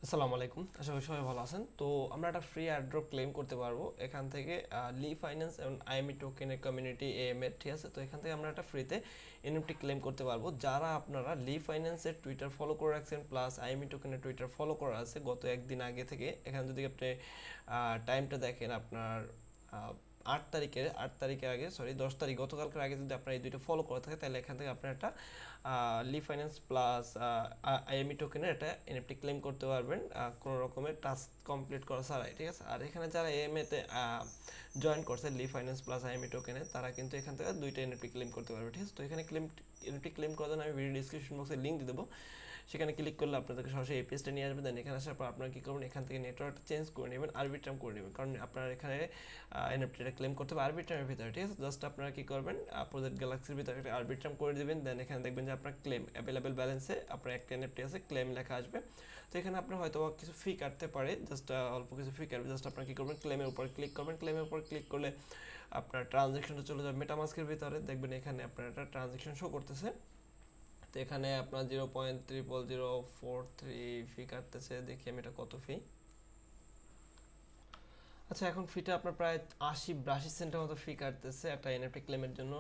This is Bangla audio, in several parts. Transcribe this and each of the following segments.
আসসালামু আলাইকুম, আশা করি সবাই ভালো আছেন। তো আমরা একটা ফ্রি এয়ারড্রপ ক্লেম করতে পারবো এখান থেকে লি ফাইন্যান্স এবং আইএমই টোকেনের কমিউনিটি এএমএ, ঠিক আছে। তো এখান থেকে আমরা একটা ফ্রিতে এনএফটি ক্লেম করতে পারবো। যারা আপনারা লি ফাইন্যান্সের টুইটার ফলো করে রাখছেন প্লাস আইএমই টোকেনের টুইটার ফলো করা আছে গত একদিন আগে থেকে, এখানে যদি আপনি টাইমটা দেখেন আপনার 8 তারিখের আগে, সরি 10 তারিখ, গতকালকের আগে যদি আপনার এই দুইটা ফলো করা থাকে তাহলে এখান থেকে আপনার একটা লি ফাইন্যান্স প্লাস আইএমই টোকেনের একটা এনএফটি ক্লেম করতে পারবেন কোনো রকমের টাস্ক কমপ্লিট করা ছাড়াই, ঠিক আছে। আর এখানে যারা এএমএতে জয়েন করছে লি ফাইন্যান্স প্লাস আইএমই টোকেনে, তারা কিন্তু এখান থেকে দুইটা এনএফটি ক্লেম করতে পারবে, ঠিক আছে। তো এখানে এনএফটি ক্লেম করার জন্য আমি ভিডিও ডিসক্রিপশন বক্সে লিঙ্ক দিয়ে দেবো, সেখানে ক্লিক করলে আপনাদেরকে সরাসরি এই পেজটা নিয়ে আসবে। দেন এখানে আসার পর আপনারা কী করবেন, এখান থেকে নেটওয়ার্কটা চেঞ্জ করে নেবেন, আরবিট্রাম করে নেবেন, কারণ আপনার এখানে এনএফটিটা ক্লেম করতে হবে আরবিট্রামের ভিতরে, ঠিক আছে। জাস্ট আপনারা কী করবেন, প্রজেক্ট গ্যালাক্সির ভিতরে একটা আরবিট্রাম করে দেবেন। দেন এখানে দেখবেন যে আপনার ক্লেম অ্যাভেলেবেল ব্যালেন্সে আপনার একটা এনএফটি আছে, ক্লেম লেখা আসবে। তো এখানে আপনার হয়তো কিছু ফি কাটতে পারে, জাস্ট অল্প কিছু ফি কাটবে। জাস্ট আপনারা কী করবেন, ক্লেমের উপর ক্লিক করবেন। ক্লেমের উপর ক্লিক করলে আপনার ট্রানজ্যাকশনটা চলে যাবে মেটামাস্কের ভিতরে, দেখবেন এখানে আপনার একটা ট্রানজ্যাকশন শো করতেছে। তো এখানে আপনার 0.0043 ফি কাটতেছে, দেখি আমি এটা কত ফি। আচ্ছা, এখন ফিটা আপনার প্রায় 80-82 সেন্টের মতো ফি কাটতেছে একটা এনএফটি ক্লেমের জন্য,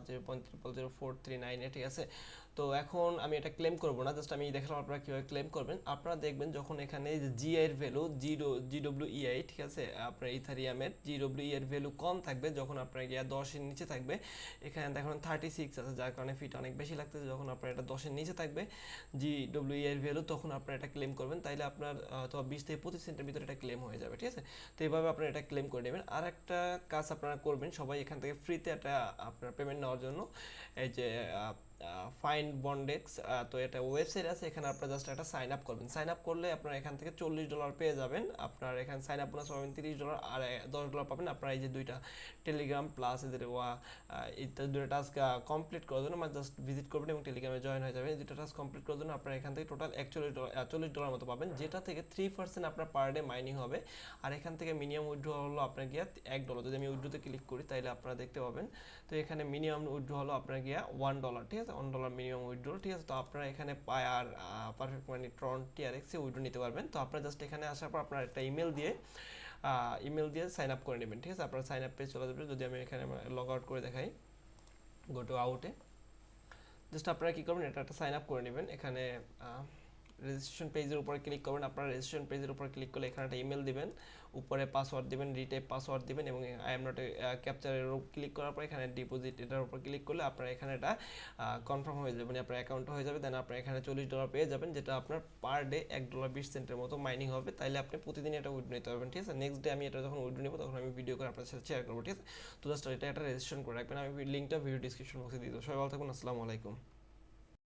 0.000439, ঠিক আছে। তো এখন আমি এটা ক্লেম করব না, জাস্ট আমি দেখালাম আপনারা কীভাবে ক্লেম করবেন। আপনারা দেখবেন যখন এখানে জিআই এর ভ্যালু জিডব্লিউইআই, ঠিক আছে, আপনার ইথারিয়ামের জিডব্লিউই এর ভ্যালু কম থাকবে, যখন আপনার গিয়া 10-এর নিচে থাকবে, এখানে দেখুন 36 আছে, যার কারণে ফিটা অনেক বেশি লাগতেছে। যখন আপনার এটা 10-এর নিচে থাকবে জিডব্লিউই এর ভ্যালু, তখন আপনার এটা ক্লেম করবেন, তাইলে আপনার তো 20 থেকে 25 সেন্টের ভিতরে এটা ক্লেম হয়ে যাবে, ঠিক আছে। তো এইভাবে আপনারা এটা ক্লেম করে নেবেন। আর একটা কাজ আপনারা করবেন, সবাই এখান থেকে ফ্রিতে একটা আপনার পেমেন্ট নেওয়ার জন্য, এই যে ফাইন্ড বন্ডেক্স, তো এটা ওয়েবসাইট আছে, এখানে আপনারা জাস্ট একটা সাইন আপ করবেন। সাইন আপ করলে আপনারা এখান থেকে $40 পেয়ে যাবেন। আপনার এখানে সাইন আপ বোনাস পাবেন $30 আর $10 পাবেন। আপনারা এই যে দুইটা টেলিগ্রাম প্লাস এদের ইত্যাদি দুটো টাস্ক কমপ্লিট করার জন্য মানে জাস্ট ভিজিট করবেন এবং টেলিগ্রামে জয়েন হয়ে যাবেন। এই দুটো টাস্ক কমপ্লিট করার জন্য আপনারা এখান থেকে টোটাল $40 মতো পাবেন, যেটা থেকে 3% আপনার পার ডে মাইনিং হবে। আর এখান থেকে মিনিমাম উইথড্র হলো আপনার গিয়া $1। যদি আমি উইথড্রোতে ক্লিক করি তাহলে আপনারা দেখতে পাবেন, তো এখানে মিনিমাম উইথড্র হলো আপনার গিয়া $1, ঠিক আছে, $1 মিনিমাম উইথড্র, ঠিক আছে। তো আপনারা এখানে পায় আর পারফেক্ট মানি ট্রন টিআরএক্সে উইথড্র নিতে পারবেন। তো আপনারা জাস্ট এখানে আসার পর আপনার একটা ইমেল দিয়ে সাইন আপ করে নেবেন, ঠিক আছে। আপনার সাইন আপ পেজ চলে যাবে। যদি আমি এখানে লগ আউট করে দেখাই, গো টু আউটে, জাস্ট আপনারা কী করবেন, এটা একটা সাইন আপ করে নেবেন। এখানে রেজিস্ট্রেশন পেজের উপরে ক্লিক করবেন। আপনারা রেজিস্ট্রেশন পেজের উপর ক্লিক করলে এখানে একটা ইমেল দিবেন, উপরে পাসওয়ার্ড দিবেন, রিটাইপ পাসওয়ার্ড দিবেন এবং আই এম নট ক্যাপচারের উপর ক্লিক করার পর এখানে ডিপোজিট এটার উপর ক্লিক করলে আপনার এখানে এটা কনফার্ম হয়ে যাবে, মানে আপনার অ্যাকাউন্ট হয়ে যাবে। দেন আপনার এখানে $40 পেয়ে যাবেন, যেটা আপনার পার ডে $1.20 মতো মাইনিং হবে। তাইলে আপনি প্রতিদিন এটা উইথড্র নিতে পারবেন, ঠিক আছে। নেক্সট ডে আমি এটা যখন উইথড্র নেবো তখন আমি ভিডিও করে আপনার সাথে শেয়ার করবো, ঠিক আছে। তো জাস্ট এটা একটা রেজিস্ট্রেশন করে রাখবেন। আমি লিঙ্কটা ভিডিও ডিসক্রিপশন বক্সে দিয়ে দেবো। সবাই ভালো থাকুন, আসসালামু আলাইকুম।